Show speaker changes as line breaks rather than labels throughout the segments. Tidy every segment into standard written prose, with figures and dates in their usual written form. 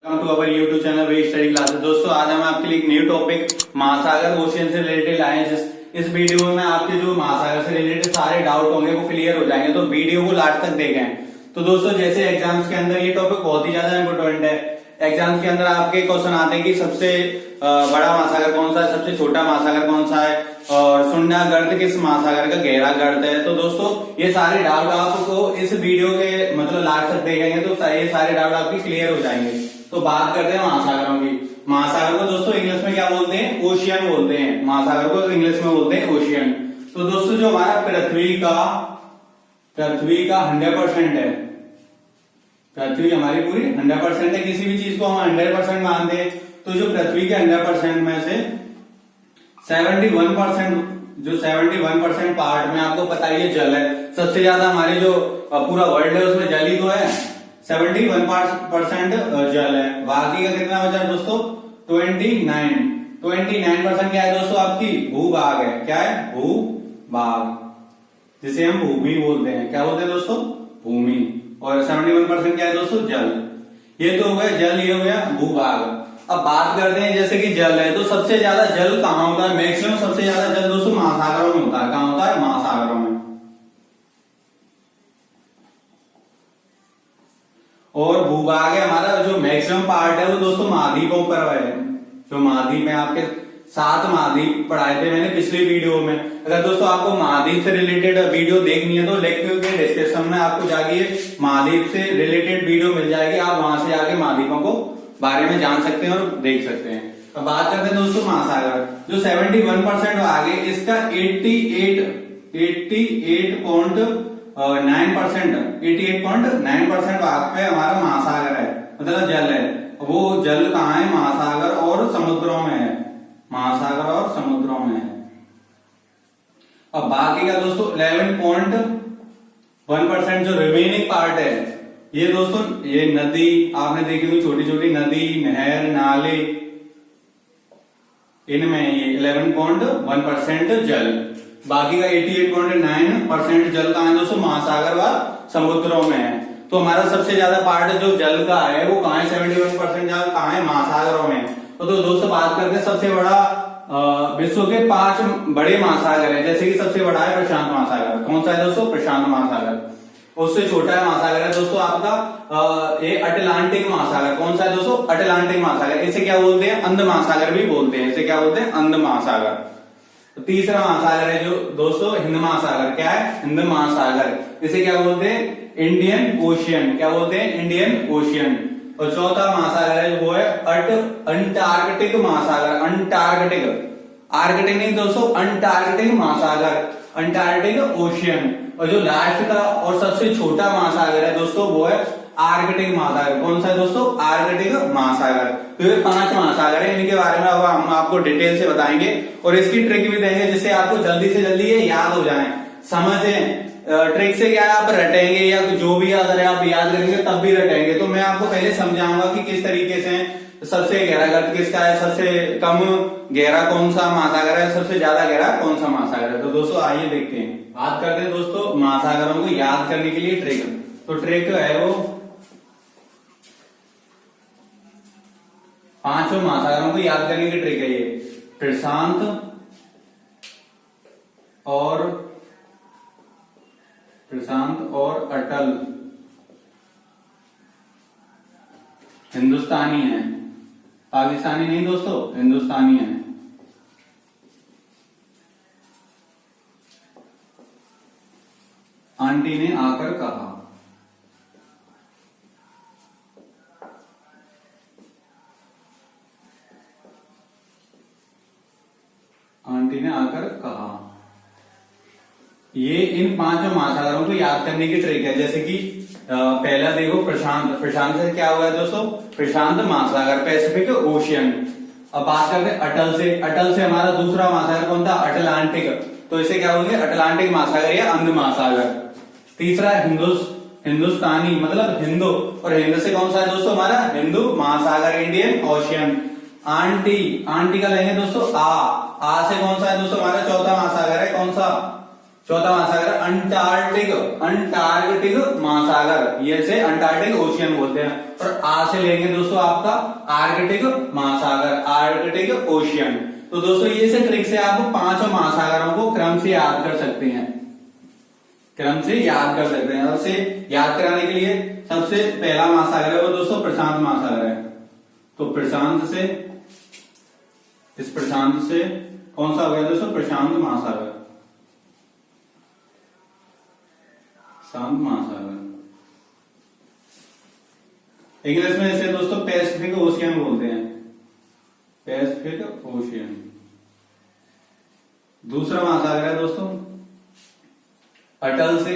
To our YouTube channel way study classes. दोस्तों आज हम आपके लिए एक न्यू टॉपिक महासागर ओशियन से रिलेटेड आए हैं। इस वीडियो में आपके जो महासागर से रिलेटेड सारे डाउट होंगे वो क्लियर हो जाएंगे, तो वीडियो को लास्ट तक देखें। तो दोस्तों जैसे एग्जाम्स के अंदर ये टॉपिक बहुत ही ज्यादा इंपोर्टेंट है। एग्जाम्स के अंदर आपके क्वेश्चन आते हैं कि सबसे बड़ा महासागर कौन सा है, सबसे छोटा महासागर कौन सा है, और शून्य गर्त किस महासागर का गहरा गर्त है। तो दोस्तों ये सारे डाउट आपको इस वीडियो के मतलब लास्ट तक देखेंगे तो ये सारे डाउट आपके क्लियर हो जाएंगे। तो बात करते हैं महासागरों की। महासागर को दोस्तों इंग्लिश में क्या बोलते हैं? ओशियन बोलते हैं। महासागर को इंग्लिश में बोलते हैं ओशियन। तो दोस्तों जो हमारा पृथ्वी का 100% है, पृथ्वी हमारी पूरी 100% है। किसी भी चीज को हम 100% मानते हैं, तो जो पृथ्वी के 100% में से 71% पार्ट में आपको पता ही है जल है। सबसे ज्यादा हमारे जो पूरा वर्ल्ड है उसमें जल ही तो है, 71% जल है। बाकी का कितना बचा दोस्तों? 29% क्या है दोस्तों? आपकी भूभाग है। क्या है? भूभाग, जिसे हम भूमि बोलते हैं। क्या बोलते हैं दोस्तों? भूमि। और 71% क्या है दोस्तों? जल। ये तो हो गया जल, ये हो गया भूभाग। अब बात करते हैं जैसे कि जल है, तो सबसे ज्यादा जल कहाँ होता है? मैक्सिमम सबसे ज्यादा जल दोस्तों महासागरों में होता है। कहाँ होता है? महासागरों में। और भूभाग है हमारा, जो मैक्सिमम पार्ट है वो दोस्तों महाद्वीपों पर है। जो महाद्वीप है, आपके 7 महाद्वीप पढ़ाए थे मैंने पिछली वीडियो में। अगर दोस्तों आपको महाद्वीप से रिलेटेड वीडियो देखनी है तो लिंक के डिस्क्रिप्शन में आपको जाके महाद्वीप से रिलेटेड वीडियो मिल जाएगी। आप वहां से जाके महाद्वीपों को बारे में जान सकते हैं और देख सकते हैं। अब बात करते हैं दोस्तों महासागर। जो 71% आगे, इसका 88.9% भाग पे हमारा महासागर है, मतलब जल है। वो जल कहाँ है? महासागर और समुद्रों में है। महासागर और समुद्रों में है। अब बाकी का दोस्तों 11.1% जो रिमेनिंग पार्ट है, ये दोस्तों ये नदी आपने देखी हुई, छोटी छोटी नदी, नहर, नाले, इनमें ये 11.1% जल। बाकी का 88.9% जल कहाँ है दोस्तों? महासागर व समुद्रों में है। तो हमारा सबसे ज्यादा पार्ट जो जल का है वो कहाँ है? 71% जल कहाँ है? महासागरों में। तो दोस्तों बात करते हैं सबसे बड़ा विश्व के 5 बड़े महासागर है। जैसे कि सबसे बड़ा है प्रशांत महासागर। कौन सा है दोस्तों? प्रशांत महासागर। उससे छोटा है महासागर है दोस्तों आपका ये अटलांटिक महासागर। कौन सा है दोस्तों? अटलांटिक महासागर। इसे क्या बोलते हैं? अंध महासागर भी बोलते हैं। इसे क्या बोलते हैं? अंध महासागर। तो तीसरा महासागर है जो दोस्तों हिंद महासागर। क्या है? हिंद महासागर। इसे क्या बोलते हैं? Indian ocean. क्या बोलते हैं? Indian ocean. और चौथा महासागर है वो है अंटार्कटिक महासागर। अंटार्कटिक, आर्कटिक नहीं दोस्तों, अंटार्कटिक महासागर, अंटार्कटिक ओशियन। और जो लास्ट का और सबसे छोटा महासागर है दोस्तों वो है आर्कटिक महासागर। कौन सा है दोस्तों? आर्कटिक महासागर। तो ये 5 महासागर है। इनके बारे में अब हम आपको डिटेल से बताएंगे और इसकी ट्रिक भी देंगे जिससे आपको जल्दी से जल्दी ये याद हो जाए, समझें। ट्रिक से क्या है, आप रटेंगे या जो भी अगर आप याद करेंगे तब भी रटेंगे। तो मैं आपको पहले समझाऊंगा कि किस तरीके से सबसे गहरा गर्त किसका है, सबसे कम गहरा कौन सा महासागर है, सबसे ज्यादा गहरा कौन सा महासागर है। तो दोस्तों आइए देखते हैं। बात करते हैं दोस्तों महासागरों को याद करने के लिए ट्रिक। तो ट्रिक है वो 5 महासागरों को याद करने की ट्रिक है ये। प्रशांत और अटल हिंदुस्तानी है, पाकिस्तानी नहीं दोस्तों, हिंदुस्तानी है। आंटी ने आकर कहा। आंटी ने आकर कहा। ये इन 5 महासागरों को याद करने की ट्रिक है। जैसे कि पहला देखो प्रशांत। प्रशांत से क्या हुआ है दोस्तों? प्रशांत महासागर, पैसिफिक ओशियन। अब बात करते हैं अटल से। अटल से हमारा दूसरा महासागर कौन था? अटलांटिक। तो इसे क्या बोलेंगे? अटलांटिक महासागर या अंध महासागर। तीसरा हिंदुस्तानी, मतलब हिंदू। और हिंद से कौन सा है दोस्तों? हमारा हिंदू महासागर, इंडियन ओशियन। आंटी का लेंगे दोस्तों आ से कौन सा है दोस्तों? हमारा चौथा महासागर है। कौन सा? चौथा महासागर अंटार्कटिक, अंटार्कटिक महासागर, ये से अंटार्कटिक ओशियन बोलते हैं। और आ से लेंगे दोस्तों आपका आर्कटिक महासागर, आर्कटिक ओशियन। तो दोस्तों ये से ट्रिक से आप पांचों महासागरों को क्रम से याद कर सकते हैं, क्रम से याद कर सकते हैं। और से याद कराने के लिए सबसे पहला महासागर है वो दोस्तों प्रशांत महासागर है। तो प्रशांत से, इस प्रशांत से कौन सा हो गया दोस्तों, प्रशांत महासागर, शांत महासागर। इंग्लिश में इसे दोस्तों पैसिफिक ओशियन बोलते हैं, पैसिफिक ओशियन। दूसरा महासागर है दोस्तों अटल से,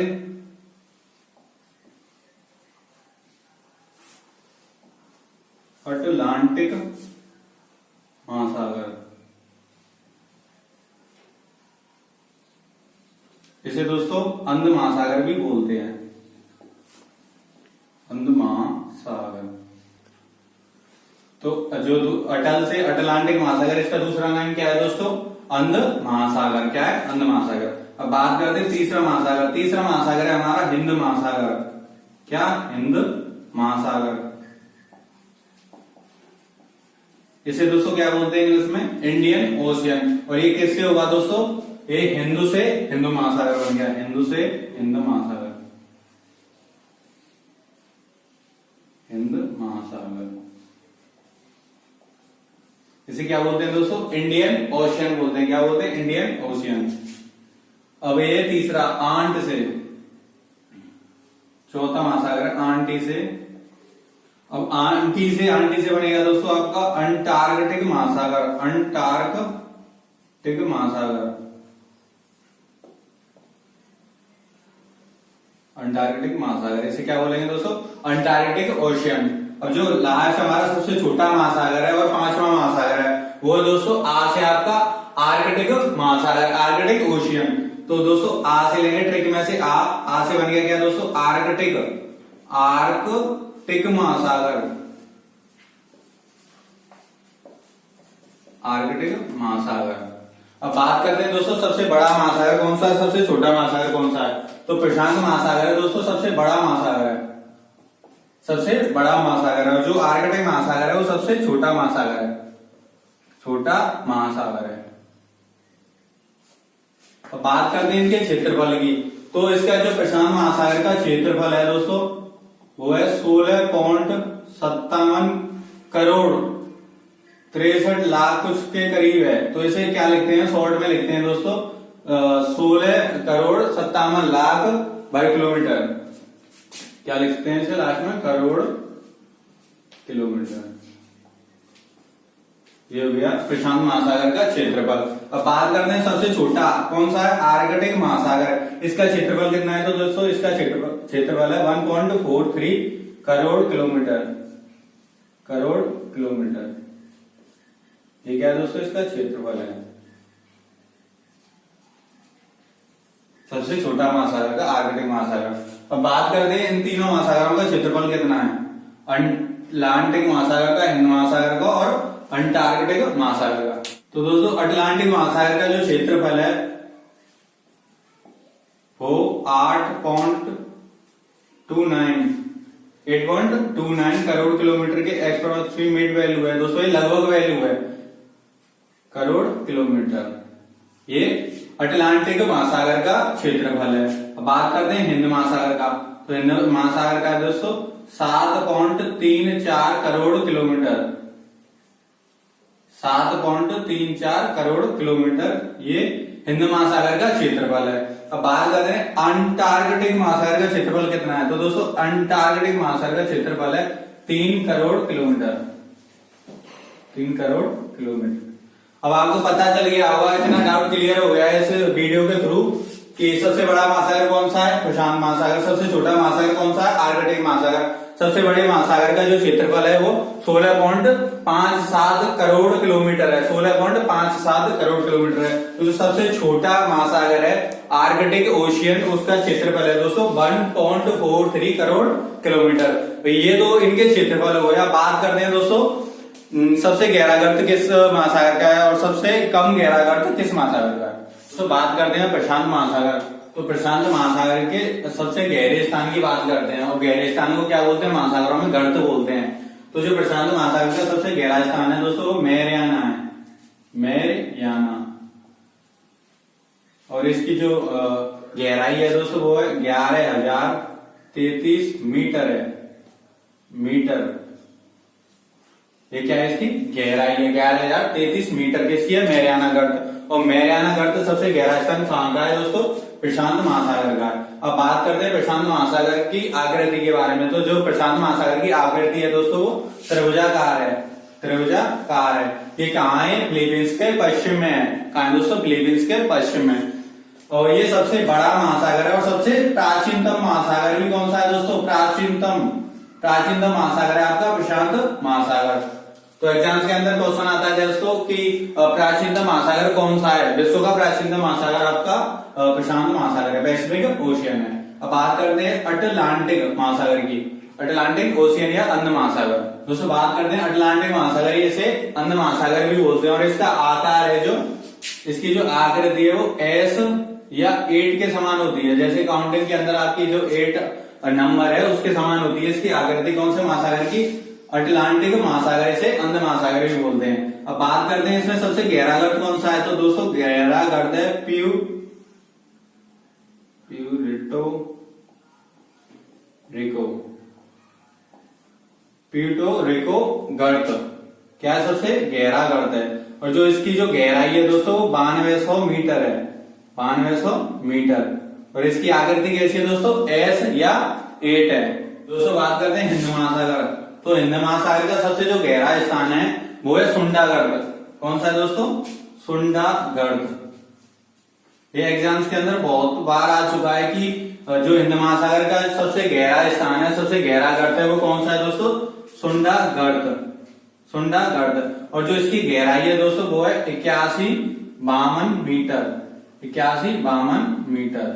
अटलांटिक महासागर, इसे दोस्तों अंध महासागर भी बोलते हैं, अंध महासागर। तो जो अटल से अटलांटिक महासागर, इसका दूसरा नाम क्या है दोस्तों, अंध महासागर। क्या है, अंध महासागर। अब बात करते हैं तीसरा महासागर। तीसरा महासागर है हमारा हिंद महासागर। क्या, हिंद महासागर। इसे दोस्तों क्या बोलते हैं इंग्लिश में, इंडियन ओशियन। और ये किससे होगा दोस्तों, ये हिंदू से हिंदू महासागर बन गया, हिंदू से हिंद महासागर, हिंद महासागर। इसे क्या बोलते हैं दोस्तों, इंडियन ओशियन बोलते हैं। क्या बोलते हैं, इंडियन ओशियन। अब ये तीसरा आंट से, चौथा महासागर आंटी से। अब आंटी से बनेगा दोस्तों आपका अंटार्कटिक महासागर, अंटार्कटिक महासागर, अंटार्कटिक महासागर। इसे क्या बोलेंगे दोस्तों, अंटार्कटिक ओशियन। अब जो लास्ट हमारा सबसे छोटा महासागर है और पांचवा महासागर है वो दोस्तों आ से आपका आर्कटिक महासागर, आर्कटिक ओशियन। तो दोस्तों आ से लेंगे ट्रिक में से आ से बन गया क्या दोस्तों, आर्कटिक, आर्कटिक महासागर, आर्कटिक महासागर। अब बात करते हैं दोस्तों सबसे बड़ा महासागर कौन सा है, सबसे छोटा महासागर कौन सा है। तो प्रशांत महासागर है दोस्तों सबसे बड़ा महासागर है, सबसे बड़ा महासागर है। और जो आर्कटिक महासागर है वो सबसे छोटा महासागर है, छोटा महासागर है। अब बात करते हैं इनके क्षेत्रफल की। तो इसका जो प्रशांत महासागर का क्षेत्रफल है दोस्तों वो है 16.57 करोड़ 63 लाख कुछ के करीब है। तो इसे क्या लिखते हैं, शॉर्ट में लिखते हैं दोस्तों 16,57,00,000 वर्ग किलोमीटर। क्या लिखते हैं इसे लास्ट में, करोड़ किलोमीटर। ये हो गया प्रशांत महासागर का क्षेत्रफल। अब बात करते हैं सबसे छोटा कौन सा है, आर्कटिक महासागर। इसका क्षेत्रफल कितना है, तो दोस्तों इसका क्षेत्रफल है 1.43 करोड़ किलोमीटर, करोड़ किलोमीटर। ये क्या है दोस्तों, इसका क्षेत्रफल है, सबसे छोटा महासागर का आर्कटिक महासागर। अब बात करते हैं इन तीनों महासागरों का क्षेत्रफल कितना है, अटलांटिक महासागर का, हिंद महासागर का और अंटार्कटिक महासागर का। तो दोस्तों अटलांटिक महासागर का जो क्षेत्रफल है वो 8.29 करोड़ किलोमीटर के एप्रोक्सीमेट वैल्यू है दोस्तों, ये लगभग वैल्यू है, करोड़ किलोमीटर। ये अटलांटिक महासागर का क्षेत्रफल है। अब बात करते हैं हिंद महासागर का। तो हिंद महासागर का दोस्तों 7.34 करोड़ किलोमीटर, 7.34 करोड़ किलोमीटर ये हिंद महासागर का क्षेत्रफल है। अब बात करते हैं अंटार्कटिक महासागर का क्षेत्रफल कितना है। तो दोस्तों अंटार्कटिक महासागर का क्षेत्रफल है 3 करोड़ किलोमीटर, 3 करोड़ किलोमीटर। अब आपको पता चल गया होगा, इतना डाउट क्लियर हो गया है इस वीडियो के थ्रू कि सबसे बड़ा महासागर कौन सा है, प्रशांत महासागर। सबसे छोटा महासागर कौन सा है, आर्कटिक महासागर। सबसे बड़े महासागर का जो क्षेत्रफल है वो 16.57 करोड़ किलोमीटर है, 16.57 करोड़ किलोमीटर है। तो जो सबसे छोटा महासागर है आर्कटिक ओशियन, उसका क्षेत्रफल है दोस्तों 1.43 करोड़ किलोमीटर। तो ये तो इनके क्षेत्रफल हो गया। बात करते हैं दोस्तों सबसे गहरा गर्त किस महासागर का है और सबसे कम गहरा गर्त किस महासागर का है। तो बात करते हैं प्रशांत महासागर। तो प्रशांत महासागर के सबसे गहरे स्थान की बात करते हैं, और गहरे स्थान को क्या बोलते हैं, महासागरों में गर्त बोलते हैं। तो जो प्रशांत महासागर का सबसे गहरा स्थान है दोस्तों वो मैरियाना है, मैरियाना। और इसकी जो गहराई है दोस्तों वो है 11,033 मीटर है, मीटर। ये क्या है, इसकी गहराई है 11,033 मीटर किसकी है, मैरियाना गर्त। और मैरियाना गर्त सबसे गहरा स्थान कहाँ का है दोस्तों, प्रशांत महासागर का। अब बात करते हैं प्रशांत महासागर की आकृति के बारे में। तो जो प्रशांत महासागर की आकृति है दोस्तों वो त्रिभुजाकार है, त्रिभुजाकार है। ये कहाँ है, फिलीपींस के पश्चिम में है। कहाँ है दोस्तों, फिलीपींस के पश्चिम में। और ये सबसे बड़ा महासागर है और सबसे प्राचीनतम महासागर भी कौन सा है दोस्तों, प्राचीनतम महासागर है आपका प्रशांत महासागर। तो एग्जाम्स के अंदर क्वेश्चन आता है दोस्तों कि प्राचीनतम महासागर कौन सा है। विश्व का प्राचीनतम महासागर आपका प्रशांत महासागर है, पैसिफिक ओशियन है। अब बात करते हैं अटलांटिक महासागर की, अटलांटिक ओशियन या अंध महासागर। दोस्तों बात करते हैं अटलांटिक महासागर, इसे अंध महासागर भी बोलते हैं। और इसका आकार है जो, इसकी जो आकृति है वो एस या 8 के समान होती है। जैसे काउंटिंग के अंदर आपकी जो 8 नंबर है उसके समान होती है इसकी आकृति। कौन से महासागर की, अटलांटिक महासागर, इसे अंध महासागर भी बोलते हैं। अब बात करते हैं इसमें सबसे गहरा गर्त कौन सा है। तो दोस्तों गहरा गर्त है प्यूर्टो रिको गर्त, क्या सबसे गहरा गर्त है। और जो इसकी जो गहराई है दोस्तों 9200 मीटर है, 9200 मीटर। और इसकी आकृति कैसी है दोस्तों, एस या 8 है। दोस्तों बात करते हैं हिंद महासागर। तो हिंद महासागर का सबसे जो गहरा स्थान है वो है सुंडा गर्त। कौन सा है दोस्तों, सुंडा गर्त। ये एग्जाम्स के अंदर बहुत बार आ चुका है कि जो हिंद महासागर का सबसे गहरा स्थान है, सबसे गहरा गर्त है वो कौन सा है दोस्तों, सुंडा गर्त, सुंडा गर्त। और जो इसकी गहराई है दोस्तों वो है 8152 मीटर, 8152 मीटर,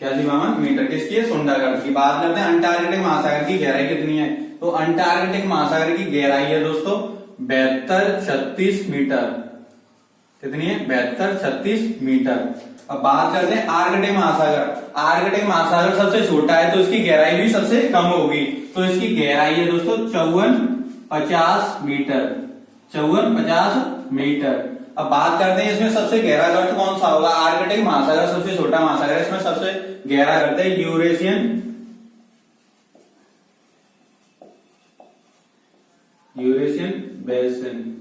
8152 मीटर किसकी है, सुंडा गर्त की। बात करते हैं अंटार्कटिक महासागर की गहराई कितनी है। तो अंटार्कटिक महासागर की गहराई है दोस्तों 7236 मीटर। कितनी है, 7236 मीटर। अब बात करते हैं आर्कटिक महासागर। आर्कटिक महासागर सबसे छोटा है तो इसकी गहराई भी सबसे कम होगी। तो इसकी गहराई है दोस्तों 5450 मीटर, 5450 मीटर। अब बात करते हैं इसमें सबसे गहरा गर्त कौन सा होगा। आर्कटिक महासागर सबसे छोटा महासागर है, इसमें सबसे गहरा गर्त है यूरेशियन बेसिन।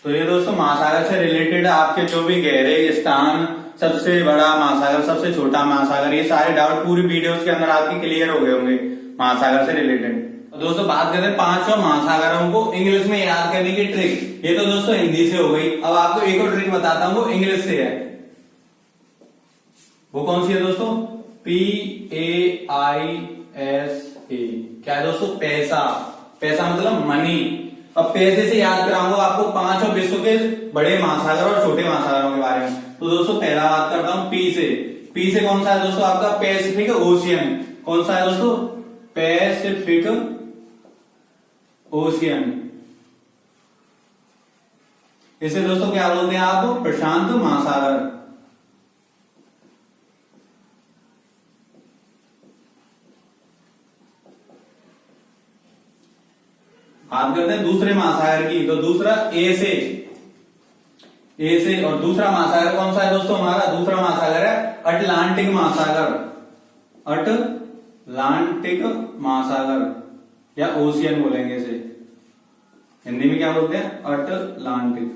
तो ये दोस्तों महासागर से रिलेटेड आपके जो भी गहरे स्थान, सबसे बड़ा महासागर, सबसे छोटा महासागर, ये सारे डाउट पूरी वीडियोस के अंदर आपके क्लियर हो गए होंगे महासागर से रिलेटेड। तो दोस्तों बात करते हैं 5 महासागरों को इंग्लिश में याद करने की ट्रिक। ये तो दोस्तों हिंदी से हो गई। अब आपको एक और ट्रिक बताता हूँ, वो इंग्लिश से है। वो कौन सी है दोस्तों, PAISA। क्या है दोस्तों, पैसा। पैसा मतलब मनी। अब पैसे से याद कराऊंगा आपको 5 और विश्व के बड़े महासागर और छोटे महासागरों के बारे में। तो दोस्तों पहला बात करता हूं पी से। पी से कौन सा है दोस्तों आपका, पैसिफिक ओशियन। कौन सा है दोस्तों, पैसिफिक ओशियन। इसे दोस्तों क्या बोलते हैं आप, प्रशांत महासागर। बात करते हैं दूसरे महासागर की। तो दूसरा ए से और दूसरा महासागर कौन सा है दोस्तों हमारा, दूसरा महासागर है अटलांटिक महासागर, अटलांटिक महासागर या ओशियन बोलेंगे इसे। हिंदी में क्या बोलते हैं, अटलांटिक।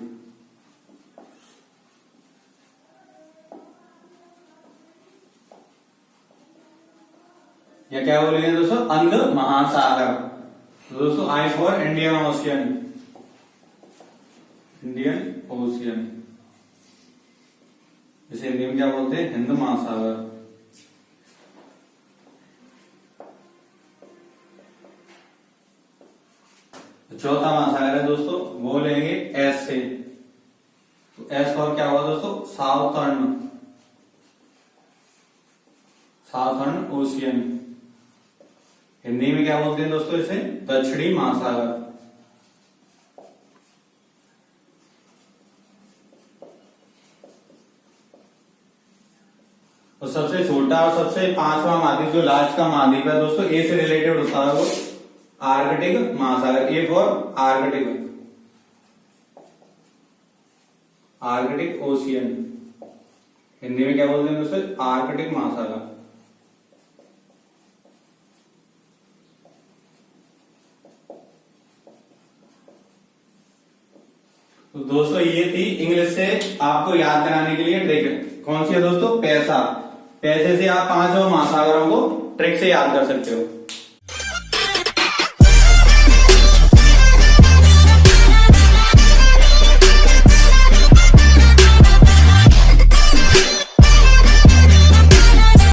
या क्या बोलेंगे दोस्तों, अंध महासागर। तो दोस्तों I for Indian ocean, Indian ocean. इसे हिंदी में क्या बोलते हैं, हिंद महासागर। चौथा महासागर है दोस्तों, वो लेंगे एस से। तो एस फॉर क्या हुआ दोस्तों, साउथर्न, साउथर्न ओशियन। हिंदी में क्या बोलते हैं दोस्तों इसे, दक्षिणी महासागर। तो सबसे छोटा और सबसे पांचवा महाद्वीप जो लास्ट का महाद्वीप है दोस्तों, ए से रिलेटेड होता है वो आर्कटिक महासागर। A for Arctic ocean, Hindi में क्या बोलते हैं दोस्तों, आर्कटिक महासागर। तो दोस्तों ये थी इंग्लिश से आपको याद कराने के लिए ट्रिक। कौन सी है दोस्तों, पैसा। पैसे से आप 5 महासागरों को ट्रिक से याद कर सकते हो।